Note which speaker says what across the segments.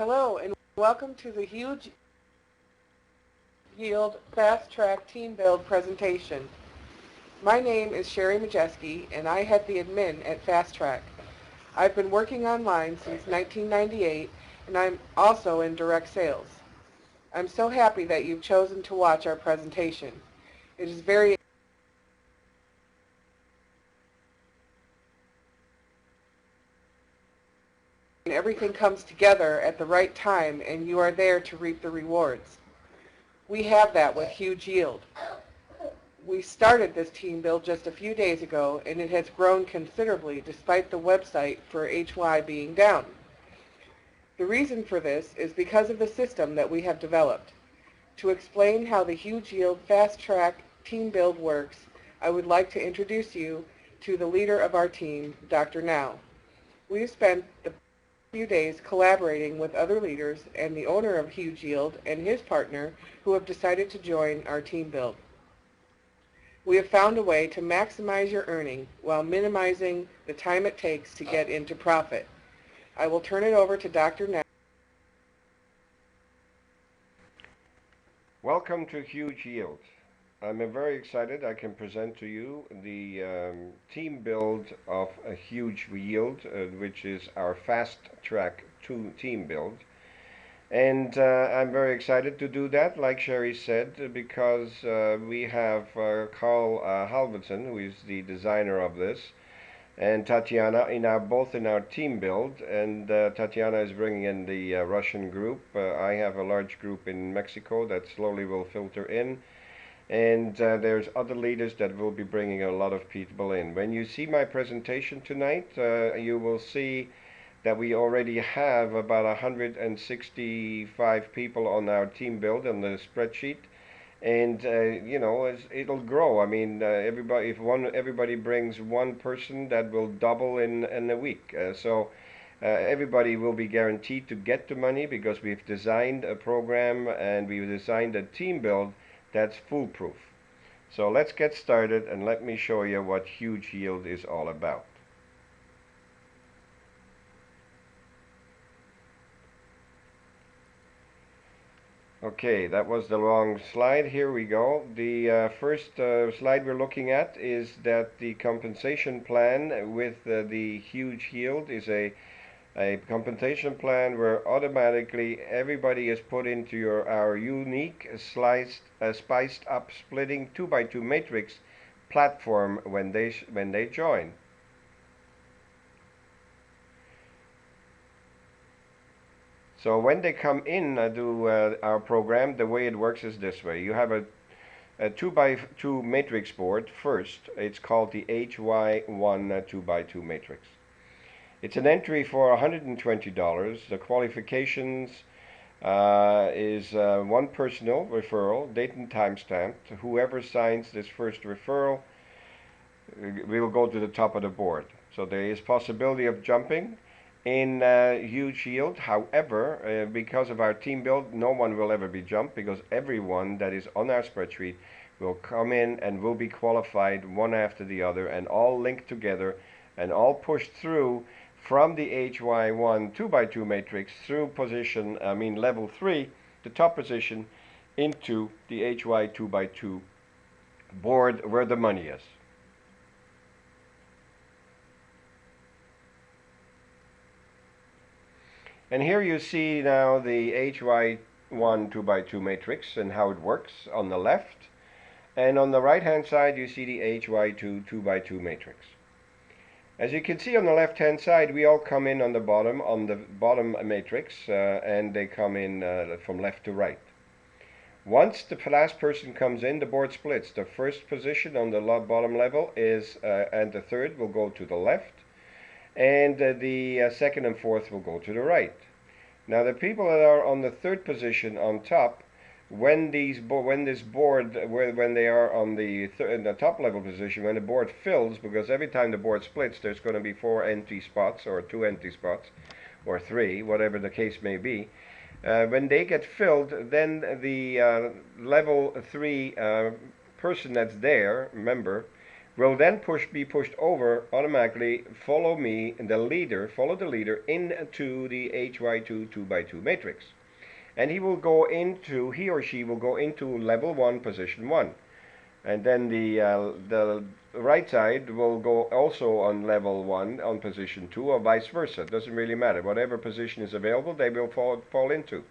Speaker 1: Hello and welcome to the Huge Yield Fast Track Team Build presentation. My name is Sherry Majeski and I head the admin at Fast Track. I've been working online since 1998 and I'm also in direct sales. I'm so happy that you've chosen to watch our presentation. It is very everything comes together at the right time and you are there to reap the rewards. We have that with Huge Yield. We started this team build just a few days ago and it has grown considerably despite the website for HY being down. The reason for this is because of the system that we have developed. To explain how the Huge Yield Fast Track team build works, I would like to introduce you to the leader of our team, Dr. Now. We've spent the few days collaborating with other leaders and the owner of Huge Yield and his partner who have decided to join our team build. We have found a way to maximize your earning while minimizing the time it takes to get into profit. I will turn it over to Dr. Now.
Speaker 2: Welcome to Huge Yield. I'm very excited I can present to you the team build of a Huge Yield, which is our Fast Track 2 team build. And I'm very excited to do that, like Sherry said, because we have Carl Halverson, who is the designer of this, and Tatiana both in our team build. And Tatiana is bringing in the Russian group. I have a large group in Mexico that slowly will filter in. And there's other leaders that will be bringing a lot of people in. When you see my presentation tonight, you will see that we already have about 165 people on our team build on the spreadsheet, and it'll grow. I mean, everybody brings one person, that will double in a week. Everybody will be guaranteed to get the money because we've designed a program and we've designed a team build that's foolproof. So let's get started and let me show you what Huge Yield is all about. Okay, that was the wrong slide. Here we go. The first slide we're looking at is that the compensation plan with the Huge Yield is a compensation plan where automatically everybody is put into our unique spiced up splitting 2x2 matrix platform when they join. So when they come in to our program, the way it works is this way. You have a 2x2 matrix board first. It's called the HY1 2x2 matrix. It's an entry for $120. The qualifications is one personal referral, date and time stamped. Whoever signs this first referral will go to the top of the board. So there is possibility of jumping in Huge Yield. However, because of our team build, no one will ever be jumped because everyone that is on our spreadsheet will come in and will be qualified one after the other and all linked together and all pushed through from the HY1 2x2 matrix through level 3, the top position, into the HY 2x2 board where the money is. And here you see now the HY1 2x2 matrix and how it works on the left. And on the right hand side you see the HY2 2x2 matrix. As you can see on the left hand side, we all come in on the bottom matrix and they come in from left to right. Once the last person comes in, the board splits. The first position on the bottom level is and the third will go to the left, and the second and fourth will go to the right. Now the people that are on the third position on top, when they are on in the top level position, when the board fills, because every time the board splits there's going to be 4 empty spots or 2 empty spots or 3, whatever the case may be. When they get filled, then the level 3 person that's there, member, will then be pushed over automatically, follow the leader into the HY2 2x2 matrix. And he or she will go into level 1, position 1. And then the right side will go also on level 1 on position 2, or vice versa. It doesn't really matter. Whatever position is available, they will fall into.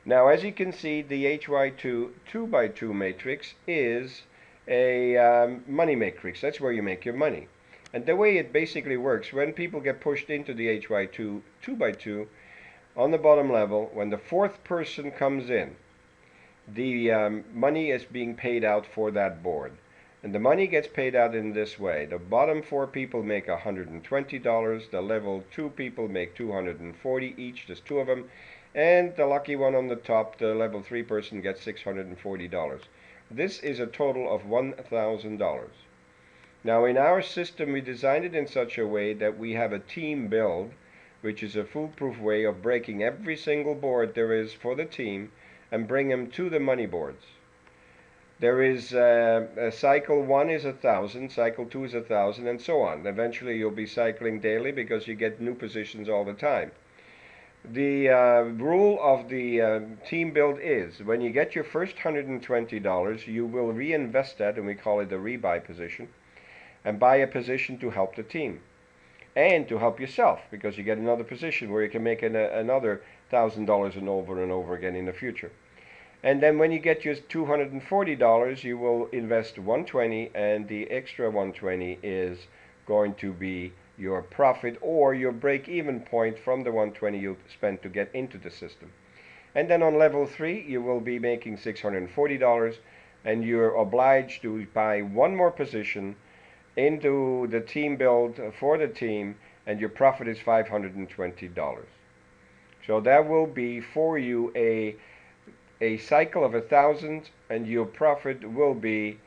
Speaker 2: Now, as you can see, the HY2 2x2 matrix is a money matrix. That's where you make your money. And the way it basically works, when people get pushed into the HY2 2x2, on the bottom level, when the fourth person comes in, the money is being paid out for that board. And the money gets paid out in this way. The bottom 4 people make $120. The level 2 people make $240 each. There's 2 of them. And the lucky one on the top, the level 3 person, gets $640. This is a total of $1,000. Now, in our system, we designed it in such a way that we have a team build, which is a foolproof way of breaking every single board there is for the team and bring them to the money boards. There is cycle 1 is 1,000, cycle 2 is 1,000, and so on. Eventually you'll be cycling daily because you get new positions all the time. The rule of the team build is when you get your first $120, you will reinvest that, and we call it the rebuy position, and buy a position to help the team and to help yourself, because you get another position where you can make another $1,000 and over again in the future. And then when you get your $240, you will invest $120, and the extra $120 is going to be your profit or your break-even point from the $120 you spent to get into the system. And then on level 3, you will be making $640, and you're obliged to buy one more position into the team build for the team, and your profit is $520. So that will be for you a cycle of 1,000, and your profit will be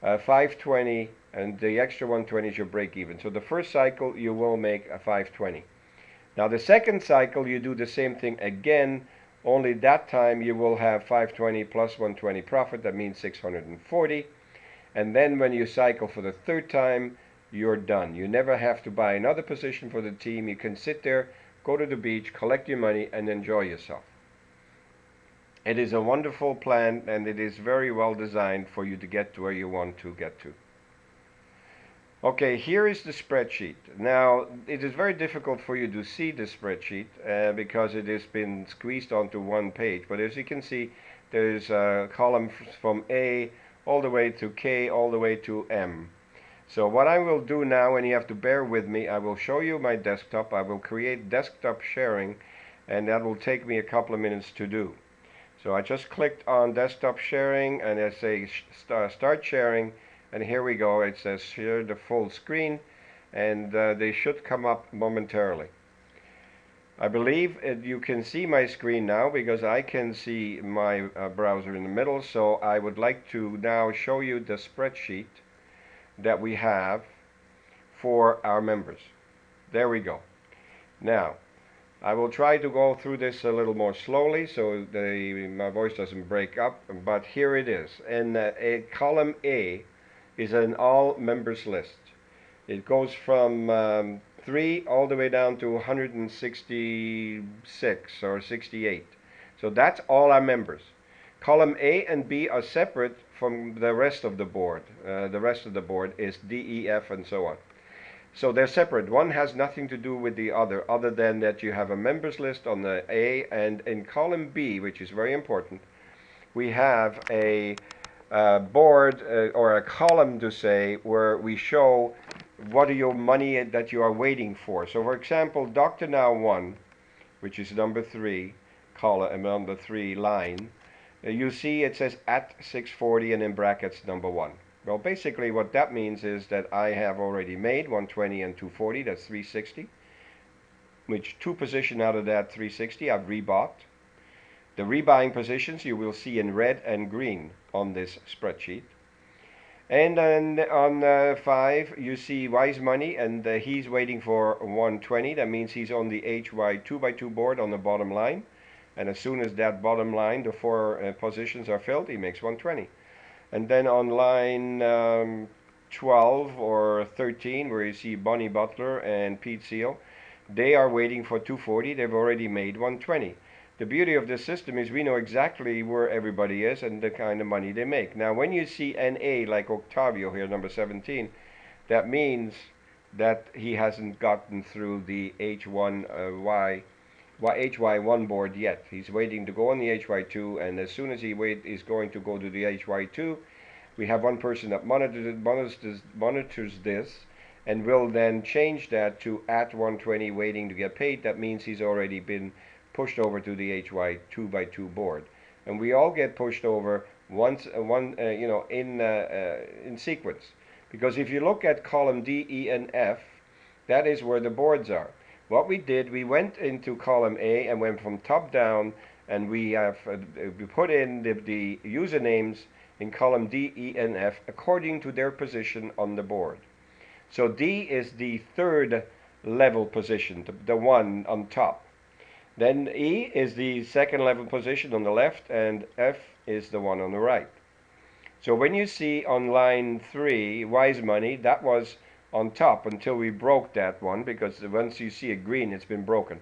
Speaker 2: 520, and the extra 120 is your break even. So the first cycle you will make a 520. Now the second cycle you do the same thing again, only that time you will have 520 plus 120 profit. That means 640. And then when you cycle for the third time, you're done. You never have to buy another position for the team. You can sit there, go to the beach, collect your money, and enjoy yourself. It is a wonderful plan, and it is very well designed for you to get to where you want to get to. Okay, here is the spreadsheet. Now, it is very difficult for you to see the spreadsheet because it has been squeezed onto one page. But as you can see, there's a column from A all the way to K, all the way to M. So what I will do now, and you have to bear with me, I will show you my desktop. I will create desktop sharing, and that will take me a couple of minutes to do. So I just clicked on desktop sharing, and I say start sharing, and here we go. It says share the full screen, and they should come up momentarily. I believe you can see my screen now because I can see my browser in the middle. So I would like to now show you the spreadsheet that we have for our members. There we go. Now I will try to go through this a little more slowly so my voice doesn't break up, but here it is. And column A is an all members list. It goes from 3 all the way down to 166 or 68. So that's all our members. Column A and B are separate from the rest of the board. The rest of the board is D, E, F, and so on. So they're separate. One has nothing to do with the other than that you have a members list on the A, and in column B, which is very important, we have a board or a column to say where we show what are your money that you are waiting for. So for example, Dr. Now 1, which is number 3 column, number 3 line, you see it says at 640 and in brackets number 1. Well, basically what that means is that I have already made 120 and 240, that's 360, which 2 position out of that 360 I've rebought. The rebuying positions you will see in red and green on this spreadsheet. And then on 5 you see Wise Money, and he's waiting for 120. That means he's on the HY 2x2 board on the bottom line. And as soon as that bottom line, the 4 positions are filled, he makes 120. And then on line 12 or 13, where you see Bonnie Butler and Pete Seal, they are waiting for 240. They've already made 120. The beauty of this system is we know exactly where everybody is and the kind of money they make. Now, when you see NA like Octavio here, number 17, that means that he hasn't gotten through the H1Y HY1 board yet. He's waiting to go on the HY2, and as soon as he is going to go to the HY2, we have one person that monitors this and will then change that to at 120 waiting to get paid. That means he's already been pushed over to the HY 2x2 board. And we all get pushed over once, in sequence. Because if you look at column D, E, and F, that is where the boards are. What we did, we went into column A and went from top down, and we have we put in the usernames in column D, E, and F according to their position on the board. So D is the third level position, the one on top. Then E is the second level position on the left, and F is the one on the right. So when you see on line 3, Wise Money, that was on top until we broke that one, because once you see a green, it's been broken.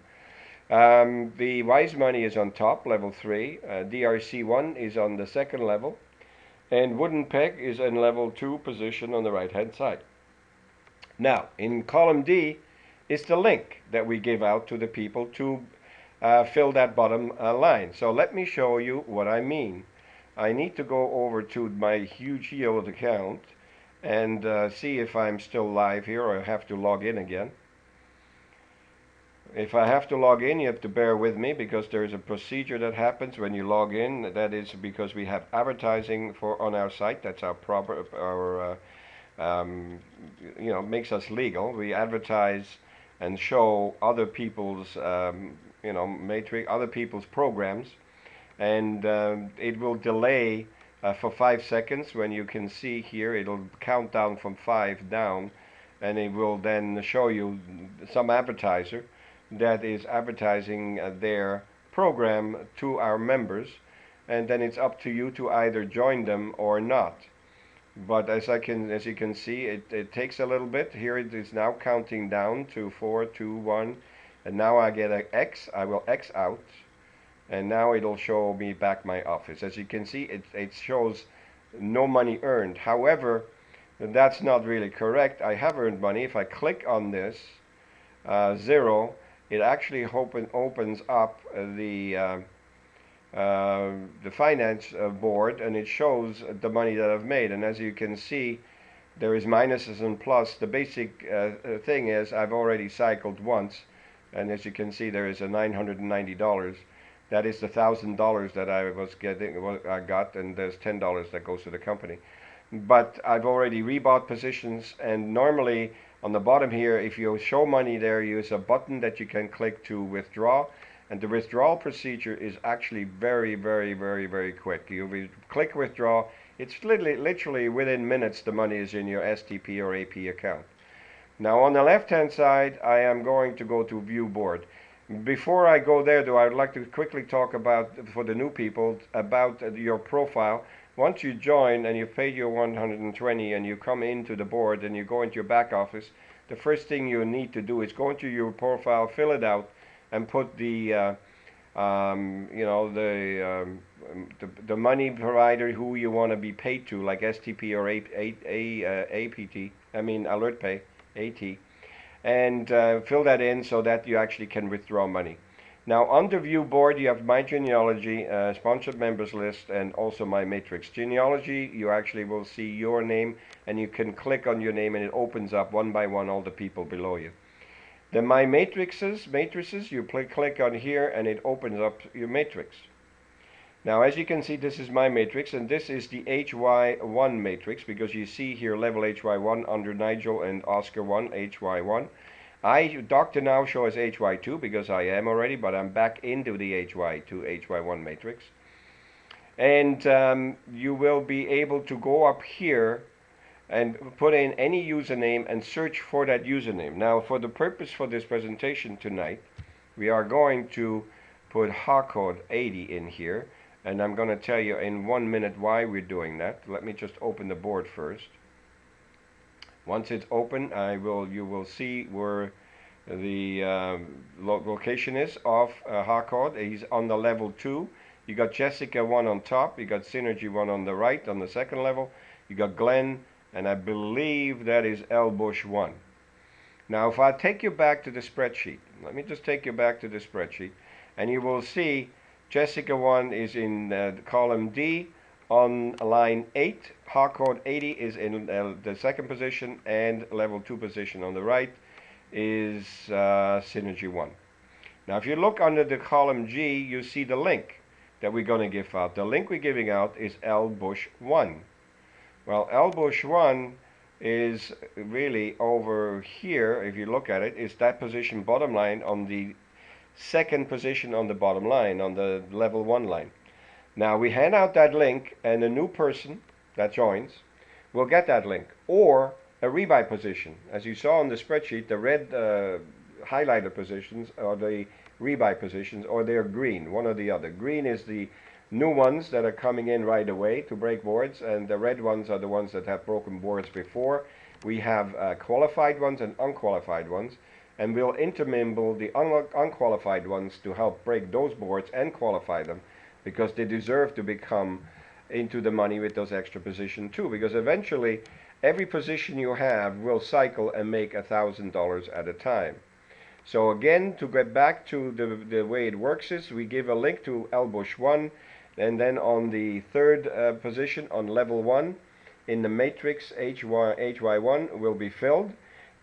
Speaker 2: The Wise Money is on top, level 3. DRC1 is on the second level. And Wooden Peg is in level 2 position on the right hand side. Now, in column D is the link that we give out to the people to fill that bottom line. So let me show you what I mean. I need to go over to my Huge Yield account and see if I'm still live here, or I have to log in again. If I have to log in, you have to bear with me, because there's a procedure that happens when you log in. That is because we have advertising on our site. That's makes us legal. We advertise and show other people's matrix, other people's programs, and it will delay for 5 seconds. When you can see here, it'll count down from 5 down, and it will then show you some advertiser that is advertising their program to our members, and then it's up to you to either join them or not. But as you can see, it takes a little bit. Here it is now counting down to 4, 2, 1, and now I get an X. I will X out, and now it'll show me back my office. As you can see, it shows no money earned. However, that's not really correct. I have earned money. If I click on this 0, it actually opens up the finance board, and it shows the money that I've made. And as you can see, there is minuses and plus. The basic thing is I've already cycled once, and as you can see, there is a $990. That is the $1,000 that I got, and there's $10 that goes to the company. But I've already rebought positions, and normally on the bottom here, if you show money there, use a button that you can click to withdraw. And the withdrawal procedure is actually very, very, very, very quick. You click withdraw, it's literally within minutes the money is in your STP or AP account. Now on the left hand side, I am going to go to view board. Before I go there though, I would like to quickly talk about, for the new people, about your profile. Once you join and you've paid your 120 and you come into the board and you go into your back office, the first thing you need to do is go into your profile, fill it out, and put the money provider who you want to be paid to, like STP or APT, AlertPay, AT, and fill that in so that you actually can withdraw money. Now under view board, you have my genealogy, sponsored members list, and also my matrix. Genealogy, you actually will see your name, and you can click on your name and it opens up one by one all the people below you. Then my matrices, you click on here and it opens up your matrix. Now as you can see, this is my matrix, and this is the HY1 matrix, because you see here level HY1 under Nigel and Oscar 1, HY1. Dr. Now show as HY2 because I am already, but I'm back into the HY2, HY1 matrix. And you will be able to go up here and put in any username and search for that username. Now for the purpose for this presentation tonight, we are going to put HACOD 80 in here, and I'm going to tell you in 1 minute why we're doing that. Let me just open the board first. Once it's open, you will see where the location is of Hakod. He's on the level 2. You got Jessica 1 on top. You got Synergy 1 on the right on the second level. You got Glenn, and I believe that is Elbush 1. Now, if I take you back to the spreadsheet, let me just take you back to the spreadsheet, and you will see Jessica 1 is in column D on line 8. Hakod 80 is in the second position, and level 2 position on the right is Synergy 1. Now, if you look under the column G, you see the link that we're going to give out. The link we're giving out is Elbush 1. Well, Elbush 1 is really over here, if you look at it, is that position bottom line on the second position on the bottom line, on the level 1 line. Now, we hand out that link, and a new person that joins will get that link, or a rebuy position. As you saw on the spreadsheet, the red highlighted positions are the rebuy positions, or they're green, one or the other. Green is the new ones that are coming in right away to break boards, and the red ones are the ones that have broken boards before. We have qualified ones and unqualified ones, and we'll intermingle the unqualified ones to help break those boards and qualify them, because they deserve to become into the money with those extra positions too, because eventually every position you have will cycle and make $1,000 at a time. So again, to get back to the way it works is we give a link to Elbush 1, and then on the third position on level 1 in the matrix HY1 will be filled.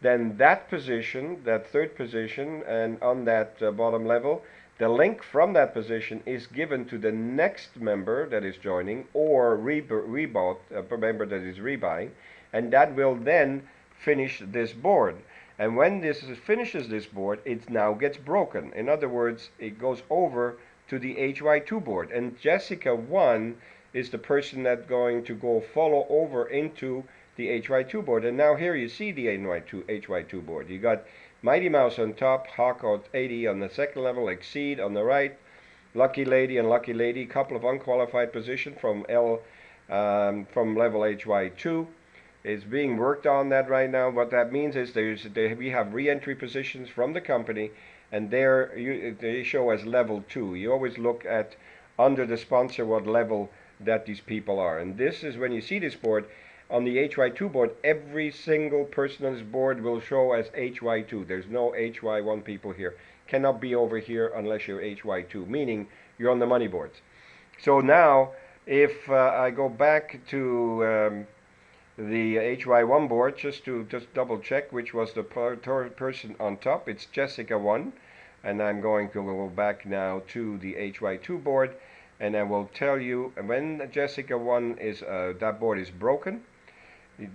Speaker 2: Then that position, that third position, and on that bottom level, the link from that position is given to the next member that is joining, or rebought, a member that is rebuying, and that will then finish this board. And when this finishes this board, it now gets broken. In other words, it goes over to the HY2 board. And Jessica 1 is the person that's going to go follow over into the HY2 board. And now here you see the HY2 board. You got Mighty Mouse on top, Hakod 80 on the second level, Exceed on the right, Lucky Lady and Lucky Lady, couple of unqualified positions from from level HY2. Is being worked on that right now. What that means is we have re-entry positions from the company, and they show as level 2. You always look at under the sponsor what level that these people are. And this is when you see this board, on the HY2 board, every single person on this board will show as HY2. There's no HY1 people here. Cannot be over here unless you're HY2, meaning you're on the money boards. So now, if I go back to the HY1 board, just to double check which was the person on top, it's Jessica 1, and I'm going to go back now to the HY2 board, and I will tell you when Jessica 1 is that board is broken,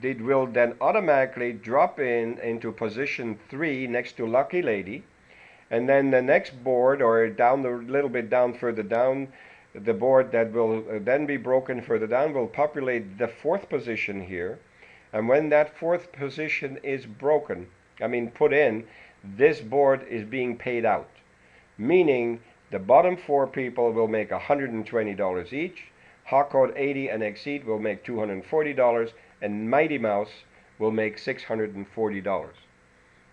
Speaker 2: it will then automatically drop into position 3 next to Lucky Lady, and then the next board, or down a little bit down further down, the board that will then be broken further down will populate the 4th position here. And when that 4th position is broken, put in, this board is being paid out. Meaning the bottom 4 people will make $120 each, Hakod 80 and Exceed will make $240, and Mighty Mouse will make $640.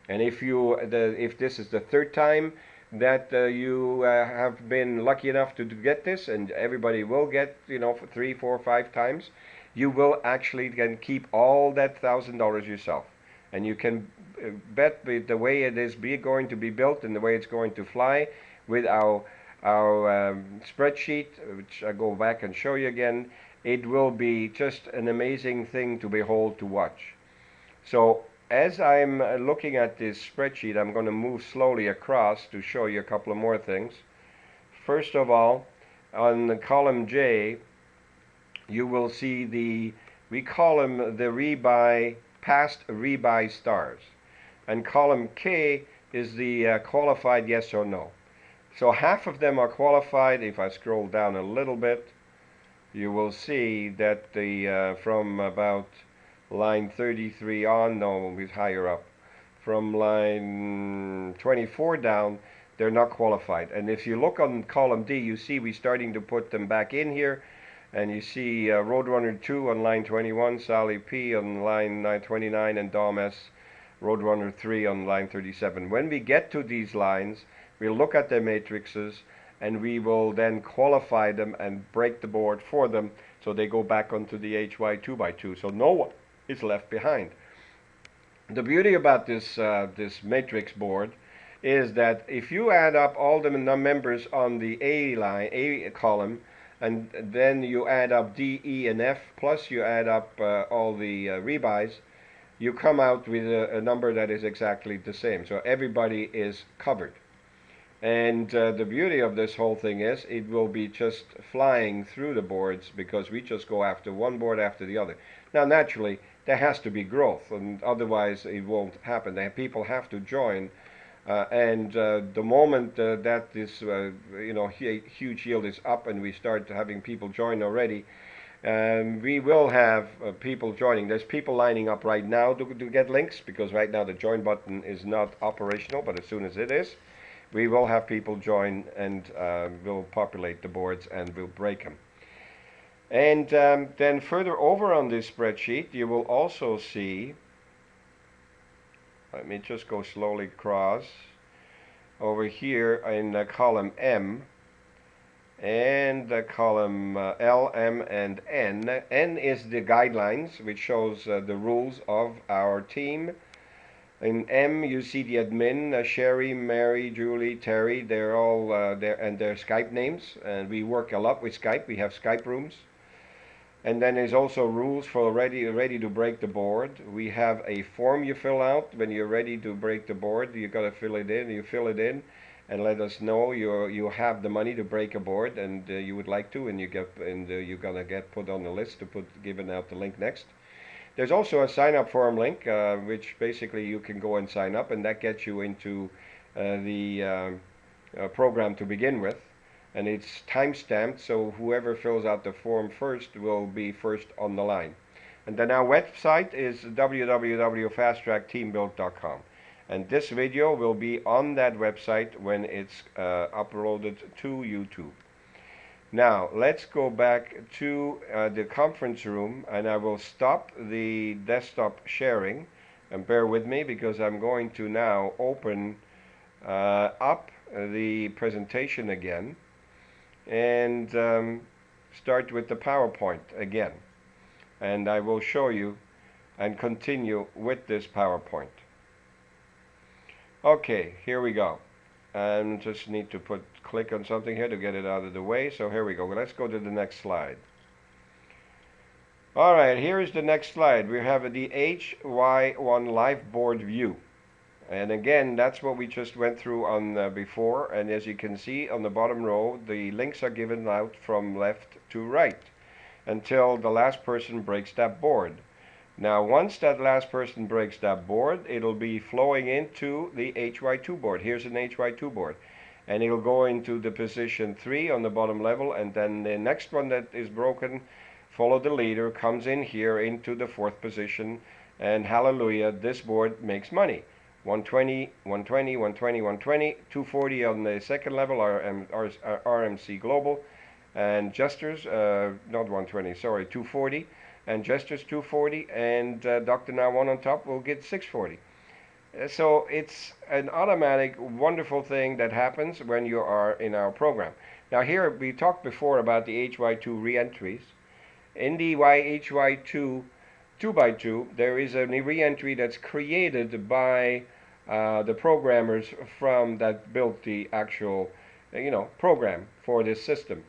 Speaker 2: And if this is the 3rd time that you have been lucky enough to get this, and everybody will get, for 3, 4, 5 times, you will actually can keep all that $1,000 yourself. And you can bet with the way it is going to be built and the way it's going to fly with our spreadsheet, which I go back and show you again, it will be just an amazing thing to behold, to watch. So as I'm looking at this spreadsheet, I'm going to move slowly across to show you a couple of more things. First of all, on the column J, you will see we call them the rebuy, past rebuy stars. And column K is the qualified yes or no. So half of them are qualified. If I scroll down a little bit, you will see that from about line 33 on, no, it's higher up, from line 24 down, they're not qualified. And if you look on column D, you see we're starting to put them back in here. And you see Roadrunner 2 on line 21, Sally P on line 29, and Dom S, Roadrunner 3 on line 37. When we get to these lines, we'll look at their matrices, and we will then qualify them and break the board for them so they go back onto the HY 2x2, so no one is left behind. The beauty about this matrix board is that if you add up all the members on the A column, and then you add up D, E, and F, plus you add up all the rebuys, you come out with a number that is exactly the same. So everybody is covered. And the beauty of this whole thing is it will be just flying through the boards because we just go after one board after the other. Now, naturally, there has to be growth, and otherwise it won't happen. People have to join. The moment that this huge yield is up and we start having people join already, we will have people joining. There's people lining up right now to get links, because right now the join button is not operational, but as soon as it is, we will have people join, and we'll populate the boards and we'll break them. And then further over on this spreadsheet, you will also see, let me just go slowly across, over here in column M, and the column L, M, and N. N is the guidelines, which shows the rules of our team. In M, you see the admin, Sherry, Mary, Julie, Terry. They're all there, and their Skype names. And we work a lot with Skype. We have Skype rooms. And then there's also rules for ready to break the board. We have a form you fill out when you're ready to break the board. You got to fill it in. You fill it in, and let us know you have the money to break a board, and you would like to, and you're gonna get put on the list to given out the link next. There's also a sign up form link, which basically you can go and sign up, and that gets you into the program to begin with. And it's time stamped, so whoever fills out the form first will be first on the line. And then our website is www.fasttrackteambuild.com. And this video will be on that website when it's uploaded to YouTube. Now, let's go back to the conference room, and I will stop the desktop sharing. And bear with me, because I'm going to now open up the presentation again, and start with the PowerPoint again. And I will show you and continue with this PowerPoint. Okay, here we go. And just need to click on something here to get it out of the way. So here we go. Let's go to the next slide. All right, here is the next slide. We have the HY1 live board view. And again, that's what we just went through on before. And as you can see on the bottom row, the links are given out from left to right until the last person breaks that board. Now, once that last person breaks that board, it'll be flowing into the HY2 board. Here's an HY2 board. And it'll go into the position 3 on the bottom level, and then the next one that is broken, follow the leader, comes in here into the 4th position, and hallelujah, this board makes money. 120, 120, 120, 120, 240 on the 2nd level, RMC Global, and Jesters, not 120, sorry, 240, and Jesters 240, and Dr. Now One on top will get 640. So it's an automatic, wonderful thing that happens when you are in our program. Now here, we talked before about the HY2 re-entries. In the HY2 2x2, there is a re-entry that's created by the programmers that built the actual program for this system.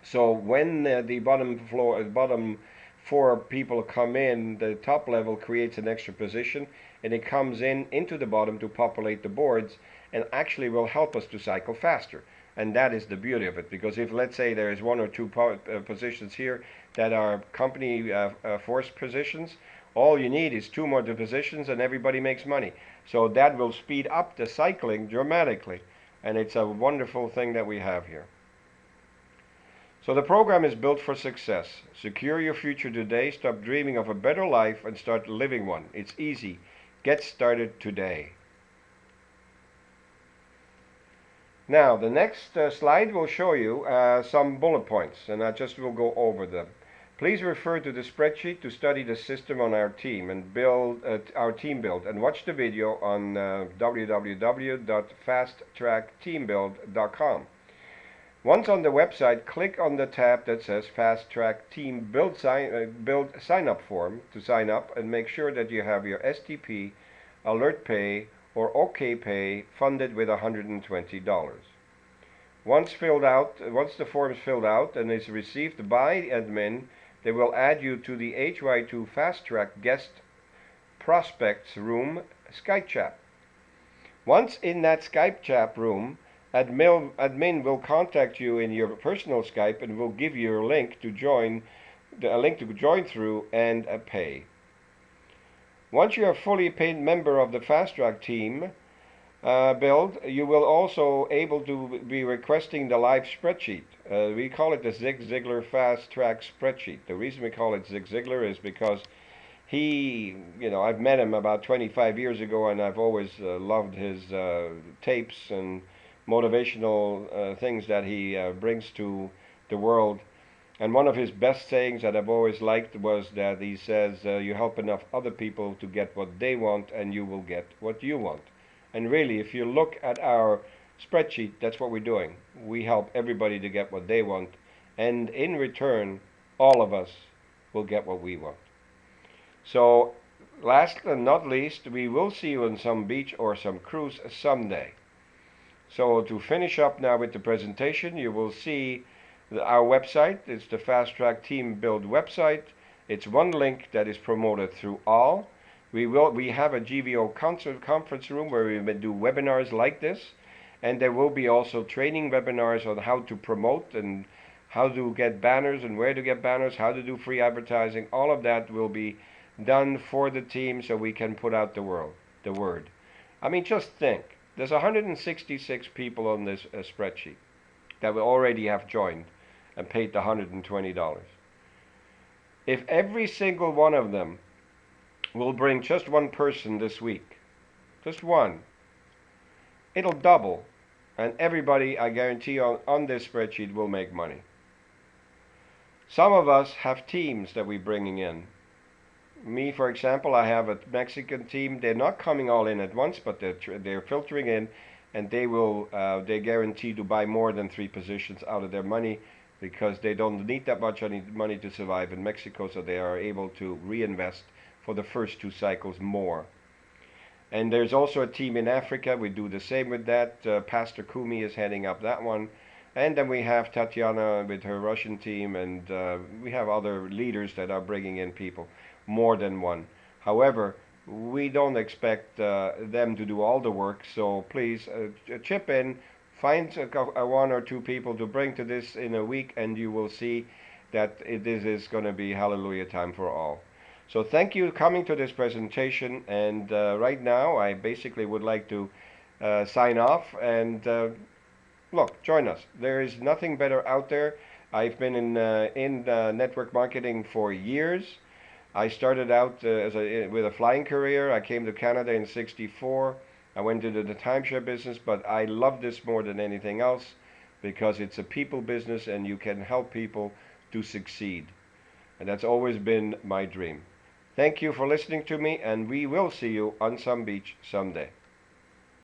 Speaker 2: So when the bottom 4 people come in, the top level creates an extra position, and it comes into the bottom to populate the boards, and actually will help us to cycle faster. And that is the beauty of it, because if, let's say, there is 1 or 2 positions here that are company force positions, all you need is 2 more positions and everybody makes money. So that will speed up the cycling dramatically, and it's a wonderful thing that we have here. So the program is built for success. Secure your future today, stop dreaming of a better life, and start living one. It's easy. Get started today. Now, the next slide will show you some bullet points, and I just will go over them. Please refer to the spreadsheet to study the system on our team and build our team build, and watch the video on www.fasttrackteambuild.com. Once on the website, click on the tab that says Fast Track Team Build Sign Up Form to sign up, and make sure that you have your STP, Alert Pay, or OK Pay funded with $120. Once the form is filled out and is received by admin, they will add you to the HY2 Fast Track Guest Prospects Room Skype chat. Once in that Skype chat room, admin will contact you in your personal Skype and will give you a link to join through and a pay. Once you are fully paid member of the Fast Track team build, you will also able to be requesting the live spreadsheet. We call it the Zig Ziglar Fast Track spreadsheet. The reason we call it Zig Ziglar is because I've met him about 25 years ago, and I've always loved his tapes and motivational things that he brings to the world. And one of his best sayings that I've always liked was that he says, you help enough other people to get what they want, and you will get what you want. And really, if you look at our spreadsheet, that's what we're doing. We help everybody to get what they want, and in return, all of us will get what we want. So, last and not least, we will see you on some beach or some cruise someday. So to finish up now with the presentation, you will see our website. It's the Fast Track Team Build website. It's one link that is promoted through all. We have a GVO conference room where we do webinars like this, and there will be also training webinars on how to promote and how to get banners and where to get banners, how to do free advertising. All of that will be done for the team so we can put out the word. I mean, just think. There's 166 people on this spreadsheet that will already have joined and paid the $120. If every single one of them will bring just one person this week, just one, it'll double, and everybody, I guarantee, on this spreadsheet will make money. Some of us have teams that we're bringing in. Me, for example, I have a Mexican team. They're not coming all in at once, but they're filtering in, and they guarantee to buy more than 3 positions out of their money, because they don't need that much money to survive in Mexico, so they are able to reinvest for the first 2 cycles more. And there's also a team in Africa. We do the same with that. Pastor Kumi is heading up that one. And then we have Tatiana with her Russian team, and we have other leaders that are bringing in people, more than one. However, we don't expect them to do all the work, so please chip in, find 1 or 2 people to bring to this in a week, and you will see that this is going to be hallelujah time for all. So thank you for coming to this presentation, and right now I basically would like to sign off, and look, join us. There is nothing better out there. I've been in network marketing for years. I started out with a flying career. I came to Canada in '64. I went into the timeshare business, but I love this more than anything else because it's a people business and you can help people to succeed. And that's always been my dream. Thank you for listening to me, and we will see you on some beach someday.